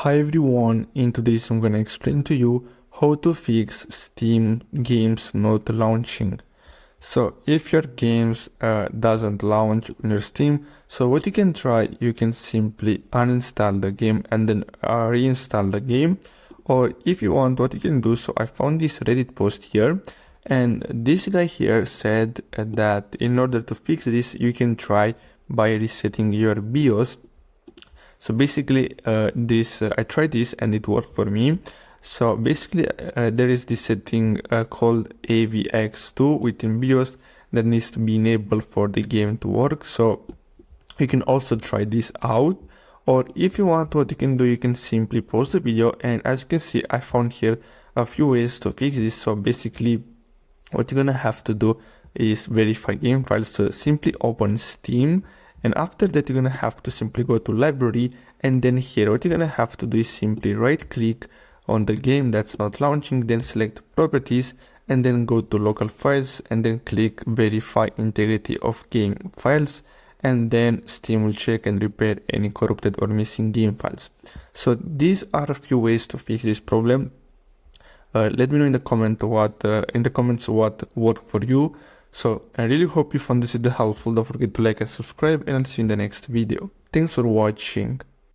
Hi everyone, in today's I'm gonna explain to you how to fix Steam games not launching. So if your games doesn't launch on your Steam, so what you can try, you can simply uninstall the game and then reinstall the game. Or if you want, what you can do, so I found this Reddit post here, and this guy here said that in order to fix this, you can try by resetting your BIOS. So basically I tried this and it worked for me. So basically there is this setting called AVX2 within BIOS that needs to be enabled for the game to work. So you can also try this out, or if you want, what you can do, you can simply pause the video, and as you can see, I found here a few ways to fix this. So basically what you're gonna have to do is verify game files. So simply open Steam, and after that you're gonna have to simply go to library, and then here what you're gonna have to do is simply right click on the game that's not launching, then select properties, and then go to local files, and then click verify integrity of game files, and then Steam will check and repair any corrupted or missing game files. So these are a few ways to fix this problem. Let me know in the comments what worked for you. So I really hope you found this video helpful. Don't forget to like and subscribe, and I'll see you in the next video. Thanks for watching.